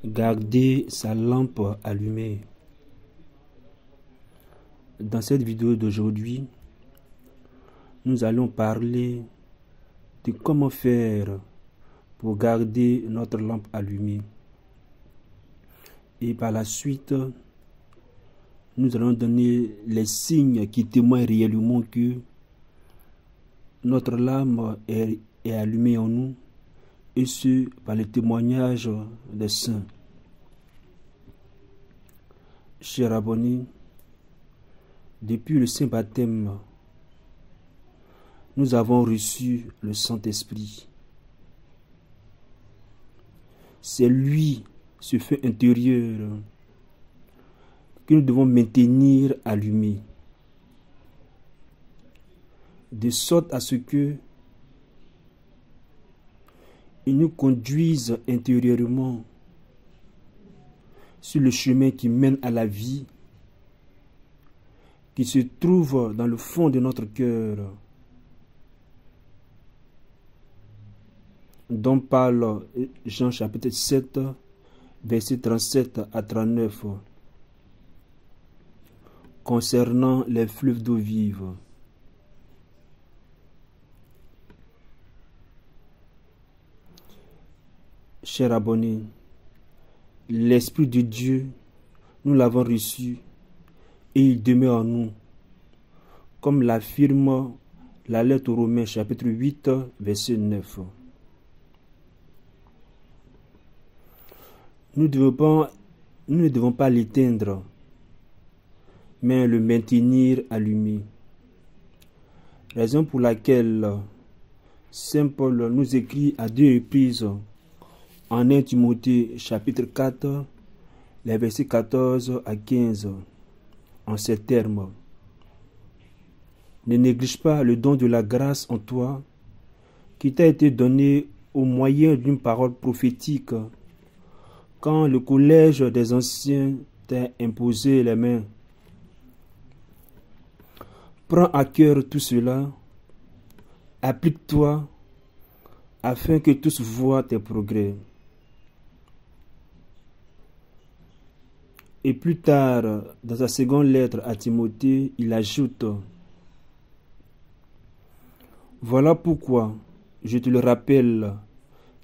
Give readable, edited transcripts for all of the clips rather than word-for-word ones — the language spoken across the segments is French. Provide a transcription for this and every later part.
Garder sa lampe allumée. Dans cette vidéo d'aujourd'hui, nous allons parler de comment faire pour garder notre lampe allumée. Et par la suite, nous allons donner les signes qui témoignent réellement que notre lampe est allumée en nous, et ce par le témoignage des saints. Chers abonnés, depuis le Saint Baptême, nous avons reçu le Saint-Esprit. C'est lui, ce feu intérieur, que nous devons maintenir allumé, de sorte à ce que il nous conduise intérieurement sur le chemin qui mène à la vie, qui se trouve dans le fond de notre cœur, dont parle Jean chapitre 7, versets 37 à 39, concernant les fleuves d'eau vive. Chers abonnés, l'Esprit de Dieu, nous l'avons reçu et il demeure en nous, comme l'affirme la lettre aux Romains chapitre 8, verset 9. Nous ne devons pas l'éteindre, mais le maintenir allumé. Raison pour laquelle Saint Paul nous écrit à 2 reprises en 1 Timothée chapitre 4, les versets 14 à 15, en ces termes. Ne néglige pas le don de la grâce en toi, qui t'a été donné au moyen d'une parole prophétique, quand le collège des anciens t'a imposé les mains. Prends à cœur tout cela, applique-toi, afin que tous voient tes progrès. Et plus tard, dans sa seconde lettre à Timothée, il ajoute: voilà pourquoi je te le rappelle,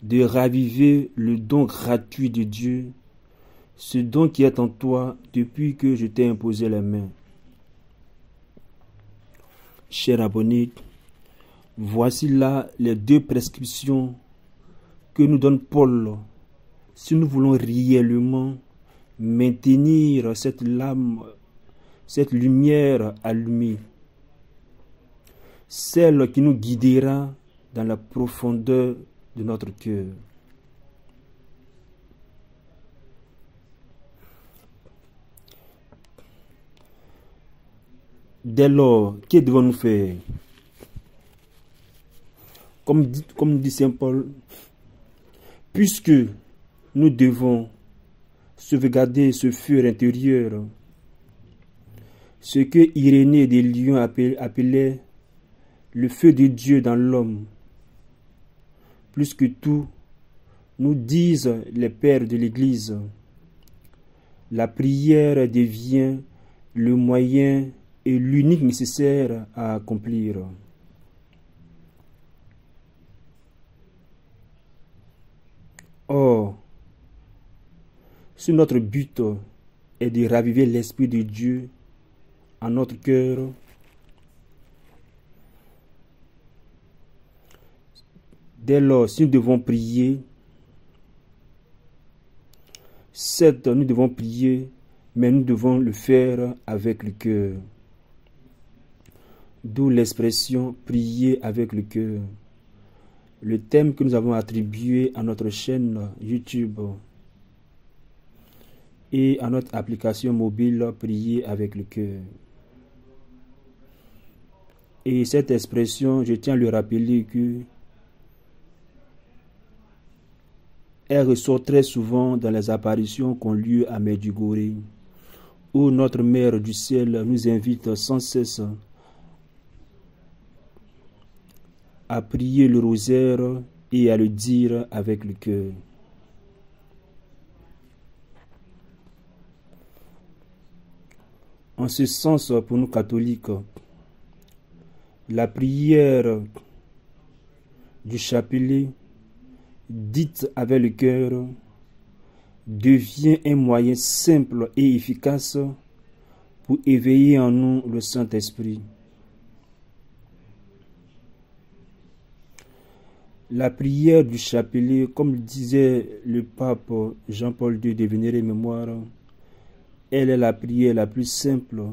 de raviver le don gratuit de Dieu, ce don qui est en toi depuis que je t'ai imposé les mains. Chers abonnés, voici là les 2 prescriptions que nous donne Paul si nous voulons réellement maintenir cette lame, cette lumière allumée, celle qui nous guidera dans la profondeur de notre cœur. Dès lors, que devons-nous faire? Comme dit Saint Paul, puisque nous devons sauvegarder ce feu intérieur, ce que Irénée des Lions appelait le feu de Dieu dans l'homme. Plus que tout, nous disent les pères de l'Église, la prière devient le moyen et l'unique nécessaire à accomplir. Or, si notre but est de raviver l'Esprit de Dieu en notre cœur, dès lors, si nous devons prier, certes, nous devons prier, mais nous devons le faire avec le cœur. D'où l'expression « prier avec le cœur ». Le thème que nous avons attribué à notre chaîne YouTube et à notre application mobile « Prier avec le cœur ». Et cette expression, je tiens à le rappeler que elle ressort très souvent dans les apparitions qu'ont lieu à Medjugorje, où notre Mère du ciel nous invite sans cesse à prier le rosaire et à le dire avec le cœur. En ce sens, pour nous catholiques, la prière du chapelet, dite avec le cœur, devient un moyen simple et efficace pour éveiller en nous le Saint-Esprit. La prière du chapelet, comme le disait le pape Jean-Paul II de Vénérée Mémoire, elle est la prière la plus simple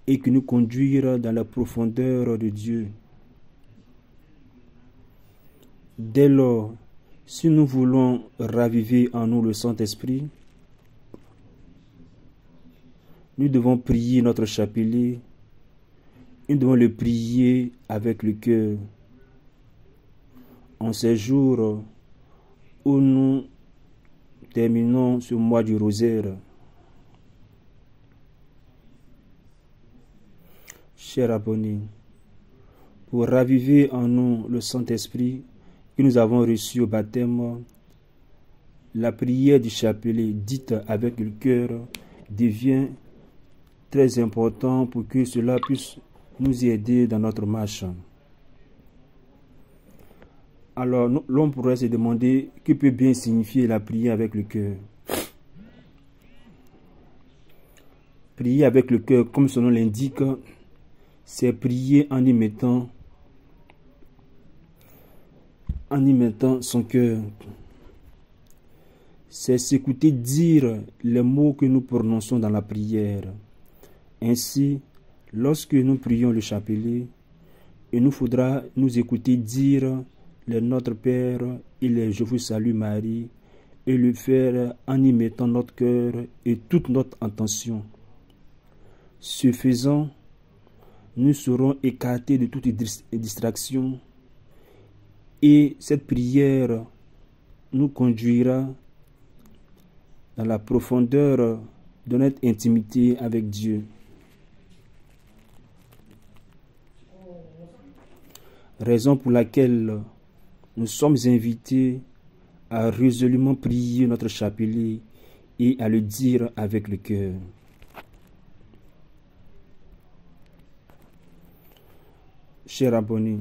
et qui nous conduira dans la profondeur de Dieu. Dès lors, si nous voulons raviver en nous le Saint-Esprit, nous devons prier notre chapelet, nous devons le prier avec le cœur. En ces jours où nous terminons ce mois du rosaire, chers abonnés, pour raviver en nous le Saint-Esprit que nous avons reçu au baptême, la prière du chapelet dite avec le cœur devient très important pour que cela puisse nous aider dans notre marche. Alors, l'on pourrait se demander que peut bien signifier la prière avec le cœur. Prier avec le cœur, comme son nom l'indique, c'est prier en y mettant son cœur. C'est s'écouter dire les mots que nous prononçons dans la prière. Ainsi, lorsque nous prions le chapelet, il nous faudra nous écouter dire les Notre Père et les Je vous salue Marie, et le faire en y mettant notre cœur et toute notre intention. Ce faisant, nous serons écartés de toute distraction et cette prière nous conduira dans la profondeur de notre intimité avec Dieu. Raison pour laquelle nous sommes invités à résolument prier notre chapelet et à le dire avec le cœur. Chers abonnés,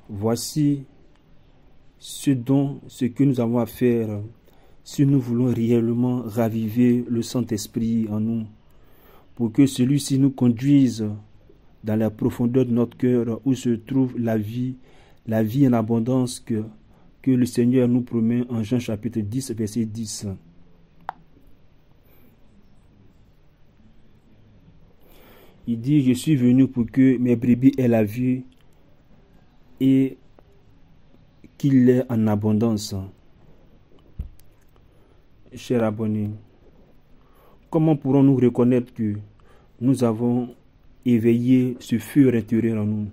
voici ce que nous avons à faire si nous voulons réellement raviver le Saint-Esprit en nous, pour que celui-ci nous conduise dans la profondeur de notre cœur où se trouve la vie en abondance que le Seigneur nous promet en Jean chapitre 10, verset 10. Il dit, je suis venu pour que mes brebis aient la vie et qu'il l'ait en abondance. Chers abonnés, comment pourrons-nous reconnaître que nous avons éveillé ce feu intérieur en nous?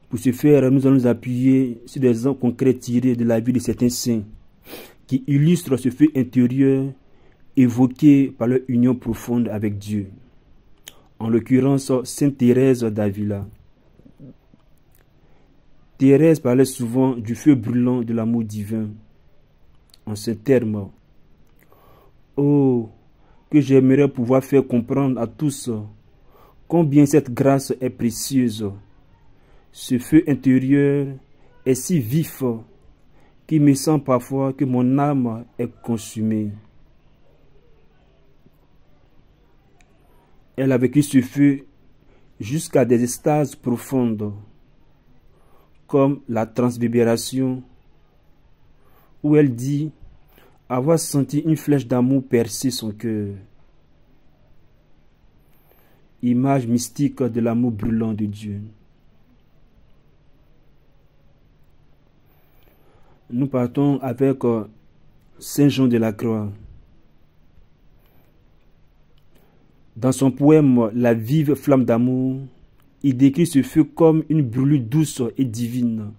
Pour ce faire, nous allons nous appuyer sur des exemples concrets tirés de la vie de certains saints qui illustrent ce feu intérieur évoqué par leur union profonde avec Dieu. En l'occurrence, Sainte Thérèse d'Avila. Thérèse parlait souvent du feu brûlant de l'amour divin. En ces termes, « Oh, que j'aimerais pouvoir faire comprendre à tous combien cette grâce est précieuse. Ce feu intérieur est si vif qu'il me semble parfois que mon âme est consumée. » Elle a vécu ce feu jusqu'à des extases profondes, comme la transvibération, où elle dit avoir senti une flèche d'amour percer son cœur. Image mystique de l'amour brûlant de Dieu. Nous partons avec Saint Jean de la Croix. Dans son poème « La vive flamme d'amour », il décrit ce feu comme une brûlure douce et divine.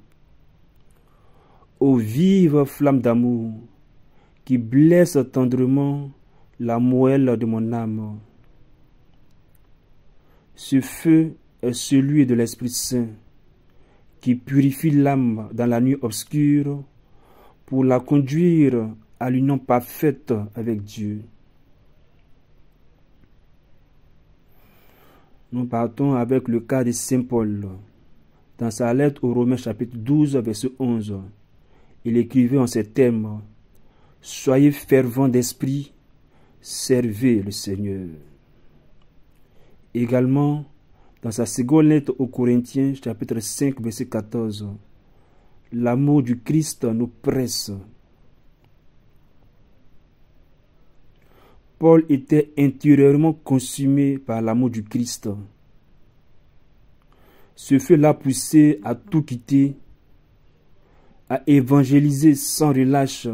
Ô vive flamme d'amour, qui blesse tendrement la moelle de mon âme. Ce feu est celui de l'Esprit Saint, qui purifie l'âme dans la nuit obscure pour la conduire à l'union parfaite avec Dieu. Nous partons avec le cas de Saint Paul. Dans sa lettre aux Romains chapitre 12, verset 11, il écrivait en ces termes: « Soyez fervents d'esprit, servez le Seigneur. » Également, dans sa seconde lettre aux Corinthiens, chapitre 5, verset 14, l'amour du Christ nous presse. Paul était intérieurement consumé par l'amour du Christ. Ce feu l'a poussé à tout quitter, à évangéliser sans relâche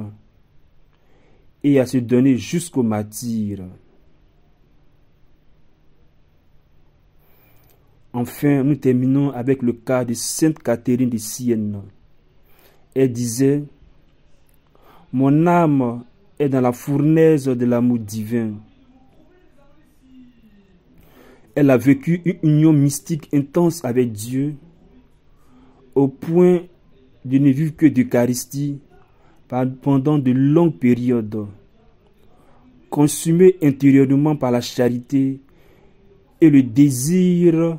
et à se donner jusqu'au martyre. Enfin, nous terminons avec le cas de Sainte Catherine de Sienne. Elle disait: « Mon âme est dans la fournaise de l'amour divin. » Elle a vécu une union mystique intense avec Dieu, au point de ne vivre que d'Eucharistie pendant de longues périodes, consumée intérieurement par la charité et le désir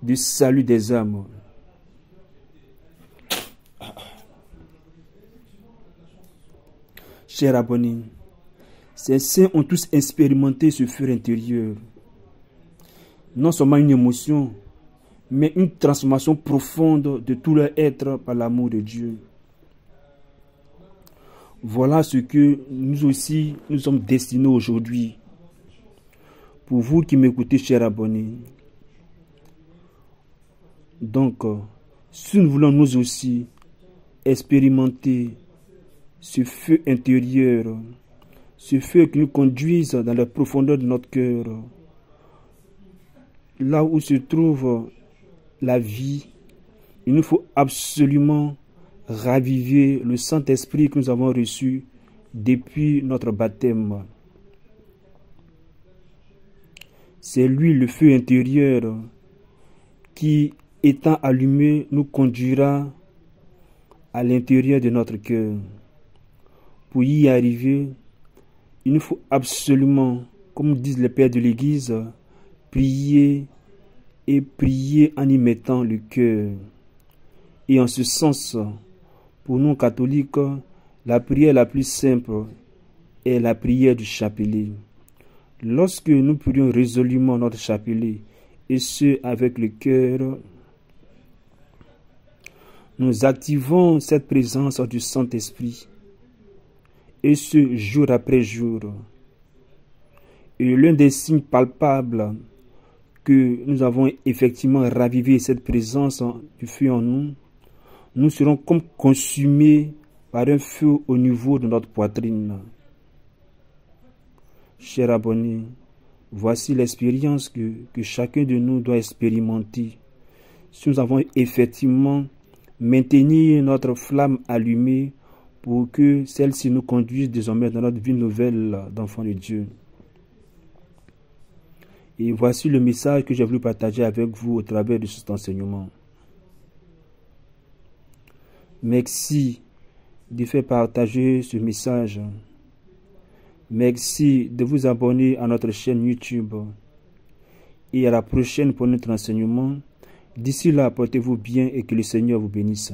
du salut des âmes. Chers abonnés, ces saints ont tous expérimenté ce feu intérieur. Non seulement une émotion, mais une transformation profonde de tout leur être par l'amour de Dieu. Voilà ce que nous aussi, nous sommes destinés aujourd'hui. Pour vous qui m'écoutez, chers abonnés. Donc, si nous voulons nous aussi expérimenter ce feu intérieur, ce feu qui nous conduise dans la profondeur de notre cœur, là où se trouve la vie, il nous faut absolument raviver le Saint-Esprit que nous avons reçu depuis notre baptême. C'est lui, le feu intérieur, qui, étant allumé, nous conduira à l'intérieur de notre cœur. Pour y arriver, il nous faut absolument, comme disent les pères de l'Église, prier et prier en y mettant le cœur. Et en ce sens, pour nous catholiques, la prière la plus simple est la prière du chapelet. Lorsque nous prions résolument notre chapelet, et ce avec le cœur, nous activons cette présence du Saint-Esprit, et ce jour après jour. Et l'un des signes palpables que nous avons effectivement ravivé cette présence du feu en nous, nous serons comme consumés par un feu au niveau de notre poitrine. Chers abonnés, voici l'expérience que chacun de nous doit expérimenter. Si nous avons effectivement maintenu notre flamme allumée pour que celle-ci nous conduise désormais dans notre vie nouvelle d'enfant de Dieu. Et voici le message que j'ai voulu partager avec vous au travers de cet enseignement. Merci de faire partager ce message. Merci de vous abonner à notre chaîne YouTube. Et à la prochaine pour notre enseignement. D'ici là, portez-vous bien et que le Seigneur vous bénisse.